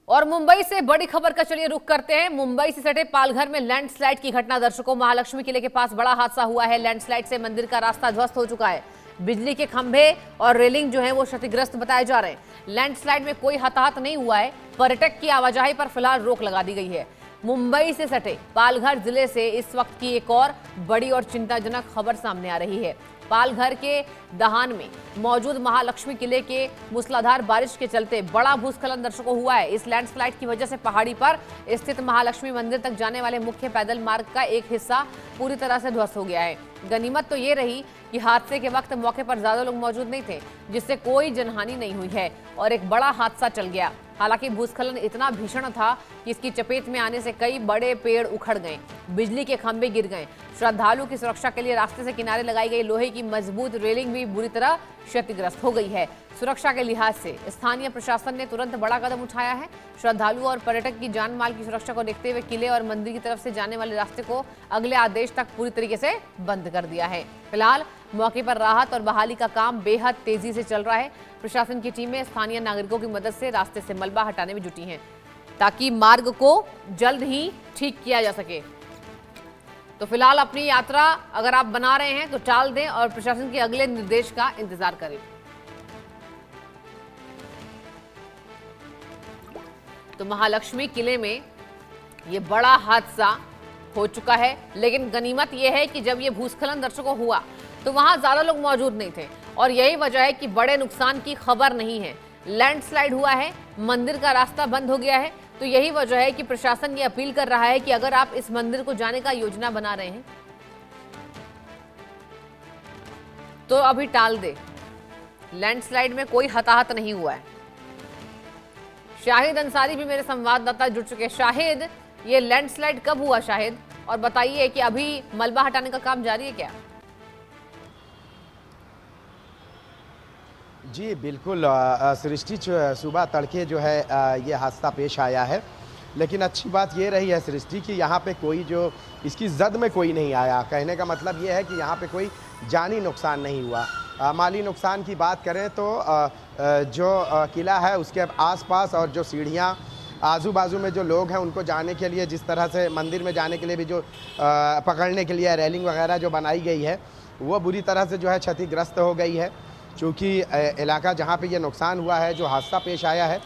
और मुंबई से बड़ी खबर का चलिए रुख करते हैं। मुंबई से सटे पालघर में लैंडस्लाइड की घटना। दर्शकों, महालक्ष्मी किले के पास बड़ा हादसा हुआ है। लैंडस्लाइड से मंदिर का रास्ता ध्वस्त हो चुका है। बिजली के खंभे और रेलिंग जो है वो क्षतिग्रस्त बताए जा रहे हैं। लैंडस्लाइड में कोई हताहत नहीं हुआ है। पर्यटक की आवाजाही पर फिलहाल रोक लगा दी गई है। मुंबई से सटे पालघर जिले से इस वक्त की एक और बड़ी और चिंताजनक खबर सामने आ रही है। पालघर के दहान में मौजूद महालक्ष्मी किले के मूसलाधार बारिश के चलते बड़ा भूस्खलन दर्शकों हुआ है। इस लैंडस्लाइड की वजह से पहाड़ी पर स्थित महालक्ष्मी मंदिर तक जाने वाले मुख्य पैदल मार्ग का एक हिस्सा पूरी तरह से ध्वस्त हो गया है। गनीमत तो ये रही कि हादसे के वक्त मौके पर ज्यादा लोग मौजूद नहीं थे, जिससे कोई जनहानि नहीं हुई है और एक बड़ा हादसा टल गया। हालांकि भूस्खलन इतना भीषण था कि इसकी चपेट में आने से कई बड़े पेड़ उखड़ गए, बिजली के खंभे गिर गए। श्रद्धालु की सुरक्षा के लिए रास्ते से किनारे लगाई गई लोहे की मजबूत रेलिंग भी बुरी तरह क्षतिग्रस्त हो गई है। सुरक्षा के लिहाज से स्थानीय प्रशासन ने तुरंत बड़ा कदम उठाया है। श्रद्धालु और पर्यटक की जान माल की सुरक्षा को देखते हुए किले और मंदिर की तरफ से जाने वाले रास्ते को अगले आदेश तक पूरी तरीके से बंद कर दिया है। फिलहाल मौके पर राहत और बहाली का काम बेहद तेजी से चल रहा है। प्रशासन की टीमें स्थानीय नागरिकों की मदद से रास्ते से मलबा हटाने में जुटी हैं, ताकि मार्ग को जल्द ही ठीक किया जा सके। तो फिलहाल अपनी यात्रा अगर आप बना रहे हैं तो टाल दें और प्रशासन के अगले निर्देश का इंतजार करें। तो महालक्ष्मी किले में ये बड़ा हादसा हो चुका है, लेकिन गनीमत यह है कि जब ये भूस्खलन दर्शकों हुआ तो वहां ज्यादा लोग मौजूद नहीं थे और यही वजह है कि बड़े नुकसान की खबर नहीं है। लैंडस्लाइड हुआ है, मंदिर का रास्ता बंद हो गया है, तो यही वजह है कि प्रशासन ये अपील कर रहा है कि अगर आप इस मंदिर को जाने का योजना बना रहे हैं तो अभी टाल दे। लैंडस्लाइड में कोई हताहत नहीं हुआ है। शाहिद अंसारी भी मेरे संवाददाता जुड़ चुके हैं। शाहिद, ये लैंडस्लाइड कब हुआ शाहिद, और बताइए कि अभी मलबा हटाने का काम जारी है क्या? जी बिल्कुल सृष्टि, सुबह तड़के जो है ये हादसा पेश आया है, लेकिन अच्छी बात ये रही है सृष्टि कि यहाँ पे कोई जो इसकी जद में कोई नहीं आया। कहने का मतलब ये है कि यहाँ पे कोई जानी नुकसान नहीं हुआ। माली नुकसान की बात करें तो जो किला है उसके आसपास और जो सीढ़ियाँ आजू बाजू में जो लोग हैं उनको जाने के लिए, जिस तरह से मंदिर में जाने के लिए भी जो पकड़ने के लिए रेलिंग वगैरह जो बनाई गई है वो बुरी तरह से जो है क्षतिग्रस्त हो गई है। चूँकि इलाका जहाँ पे ये नुकसान हुआ है, जो हादसा पेश आया है,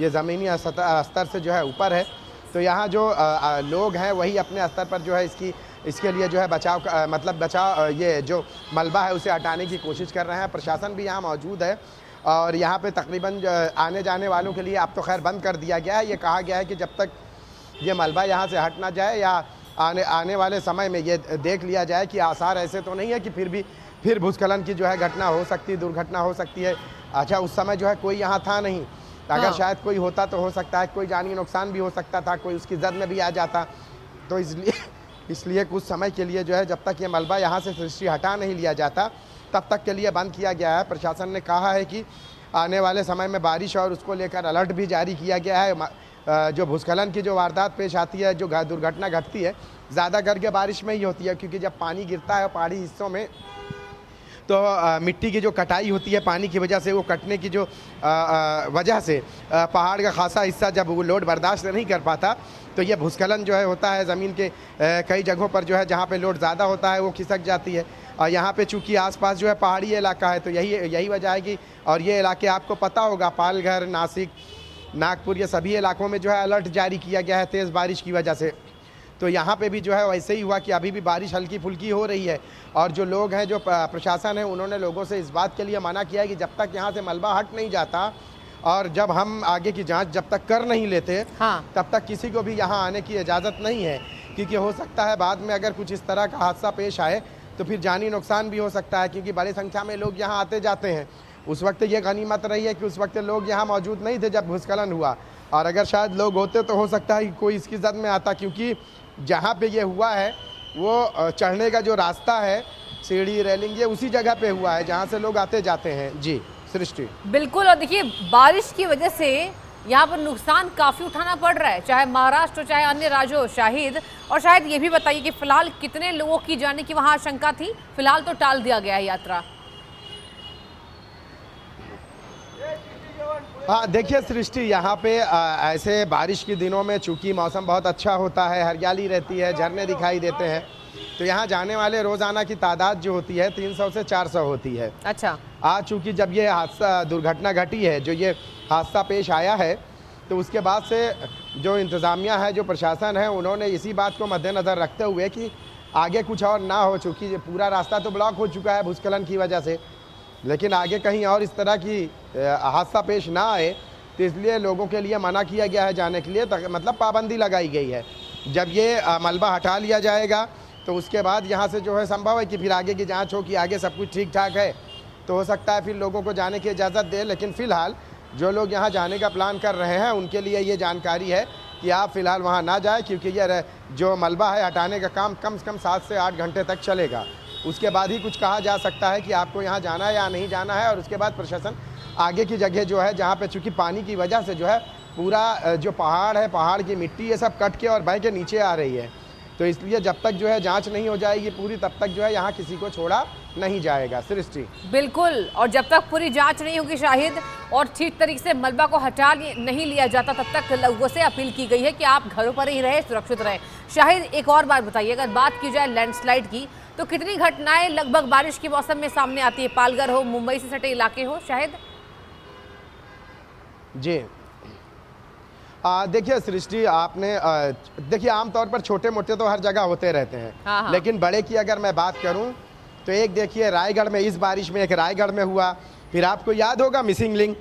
ये ज़मीनी स्तर से जो है ऊपर है, तो यहाँ जो लोग हैं वही अपने स्तर पर जो है इसके लिए जो है बचाव ये जो मलबा है उसे हटाने की कोशिश कर रहे हैं। प्रशासन भी यहाँ मौजूद है और यहाँ पे तकरीबन आने जाने वालों के लिए अब तो खैर बंद कर दिया गया है। ये कहा गया है कि जब तक ये मलबा यहाँ से हट ना जाए या आने वाले समय में ये देख लिया जाए कि आसार ऐसे तो नहीं है कि फिर भूस्खलन की जो है घटना हो सकती है, दुर्घटना हो सकती है। अच्छा, उस समय जो है कोई यहाँ था नहीं, अगर शायद कोई होता तो हो सकता है कोई जानी नुकसान भी हो सकता था, कोई उसकी जद में भी आ जाता। तो इसलिए कुछ समय के लिए जो है जब तक ये मलबा यहाँ से सृष्टि हटा नहीं लिया जाता तब तक के लिए बंद किया गया है। प्रशासन ने कहा है कि आने वाले समय में बारिश और उसको लेकर अलर्ट भी जारी किया गया है। जो भूस्खलन की जो वारदात पेश आती है, जो दुर्घटना घटती है, ज़्यादा करके बारिश में ही होती है, क्योंकि जब पानी गिरता है पहाड़ी हिस्सों में तो मिट्टी की जो कटाई होती है पानी की वजह से, वो कटने की जो वजह से पहाड़ का खासा हिस्सा जब वो लोड बर्दाश्त नहीं कर पाता तो ये भूस्खलन जो है होता है। ज़मीन के कई जगहों पर जो है जहाँ पे लोड ज़्यादा होता है वो खिसक जाती है। और यहाँ पे चूँकि आसपास जो है पहाड़ी इलाका है तो यही वजह है कि, और ये इलाके आपको पता होगा, पालघर, नासिक, नागपुर, ये सभी इलाकों में जो है अलर्ट जारी किया गया है तेज़ बारिश की वजह से। तो यहाँ पे भी जो है वैसे ही हुआ कि अभी भी बारिश हल्की फुल्की हो रही है और जो लोग हैं, जो प्रशासन है, उन्होंने लोगों से इस बात के लिए मना किया है कि जब तक यहाँ से मलबा हट नहीं जाता और जब हम आगे की जांच जब तक कर नहीं लेते तब तक किसी को भी यहाँ आने की इजाज़त नहीं है, क्योंकि हो सकता है बाद में अगर कुछ इस तरह का हादसा पेश आए तो फिर जानी नुकसान भी हो सकता है, क्योंकि बड़ी संख्या में लोग यहाँ आते जाते हैं। उस वक्त ये गनीमत रही है कि उस वक्त लोग यहाँ मौजूद नहीं थे जब भूस्खलन हुआ, और अगर शायद लोग होते तो हो सकता है कि कोई इसकी जद में आता, क्योंकि जहाँ पे ये हुआ है वो चढ़ने का जो रास्ता है, सीढ़ी रेलिंग, ये उसी जगह पे हुआ है जहाँ से लोग आते जाते हैं। जी सृष्टि, बिल्कुल। और देखिए, बारिश की वजह से यहाँ पर नुकसान काफी उठाना पड़ रहा है, चाहे महाराष्ट्र चाहे अन्य राज्यों। शाहिद, और शायद ये भी बताइए कि फिलहाल कितने लोगों की जाने की वहाँ आशंका थी? फिलहाल तो टाल दिया गया है यात्रा। हाँ देखिए सृष्टि, यहाँ पे ऐसे बारिश के दिनों में चूंकि मौसम बहुत अच्छा होता है, हरियाली रहती है, झरने दिखाई देते हैं, तो यहाँ जाने वाले रोज़ाना की तादाद जो होती है 300 से 400 होती है। अच्छा। आज चूंकि जब ये हादसा दुर्घटना घटी है, जो ये हादसा पेश आया है, तो उसके बाद से जो इंतज़ामिया है, जो प्रशासन है, उन्होंने इसी बात को मद्देनज़र रखते हुए कि आगे कुछ और ना हो, चूँकि ये पूरा रास्ता तो ब्लॉक हो चुका है भूस्खलन की वजह से, लेकिन आगे कहीं और इस तरह की हादसा पेश ना आए, तो इसलिए लोगों के लिए मना किया गया है जाने के लिए, मतलब पाबंदी लगाई गई है। जब ये मलबा हटा लिया जाएगा तो उसके बाद यहाँ से जो है संभव है कि फिर आगे की जांच हो कि आगे सब कुछ ठीक ठाक है, तो हो सकता है फिर लोगों को जाने की इजाज़त दे। लेकिन फ़िलहाल जो लोग यहाँ जाने का प्लान कर रहे हैं उनके लिए ये जानकारी है कि आप फ़िलहाल वहाँ ना जाएं, क्योंकि ये जो मलबा है हटाने का काम कम से कम 7 से 8 घंटे तक चलेगा। उसके बाद ही कुछ कहा जा सकता है कि आपको यहाँ जाना है या नहीं जाना है, और उसके बाद प्रशासन आगे की जगह जो है जहाँ पे चूँकि पानी की वजह से जो है पूरा जो पहाड़ है, पहाड़ की मिट्टी ये सब कट के और बह के नीचे आ रही है, तो इसलिए जब तक जो है जांच नहीं हो जाएगी पूरी, तब तक जो है यहाँ किसी को छोड़ा नहीं जाएगा। सृष्टि बिल्कुल, और जब तक पूरी जांच नहीं होगी शाहिद और ठीक तरीके से मलबा को हटा नहीं लिया जाता, तब तक लोगों से अपील की गई है कि आप घरों पर ही रहे, सुरक्षित रहे। शाहिद, एक और बात बताइए, अगर बात की जाए लैंडस्लाइड की, तो कितनी घटनाएं लगभग बारिश के मौसम में सामने आती है? पालघर हो, मुंबई से सटे इलाके हो शाहिद? जी देखिए सृष्टि, आपने देखिए आमतौर पर छोटे मोटे तो हर जगह होते रहते हैं, हाँ। लेकिन बड़े की अगर मैं बात करूं तो एक देखिए रायगढ़ में इस बारिश में एक रायगढ़ में हुआ, फिर आपको याद होगा मिसिंग लिंक,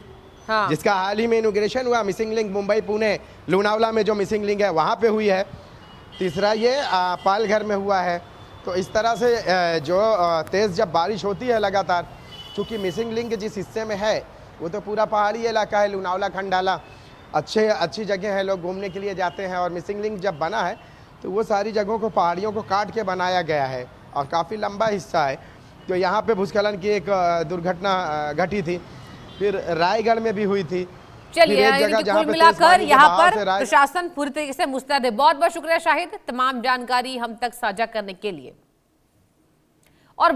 हाँ। जिसका हाल ही में इनॉग्रेशन हुआ, मिसिंग लिंक मुंबई पुणे लोनावला में जो मिसिंग लिंक है वहाँ पे हुई है। तीसरा ये पालघर में हुआ है। तो इस तरह से जो तेज़ जब बारिश होती है लगातार, चूँकि मिसिंग लिंक जिस हिस्से में है वो तो पूरा पहाड़ी इलाका है, लोनावला खंडाला अच्छी जगह है, लोग घूमने के लिए जाते हैं, और मिसिंग लिंक जब बना है तो वो सारी जगहों को पहाड़ियों को काट के बनाया गया है और काफ़ी लंबा हिस्सा है। तो यहाँ पे भूस्खलन की एक दुर्घटना घटी थी, फिर रायगढ़ में भी हुई थी। चलिए, कुल मिलाकर यहाँ पर प्रशासन पूरी तरीके से मुस्तैद है। बहुत बहुत शुक्रिया शाहिद, तमाम जानकारी हम तक साझा करने के लिए। और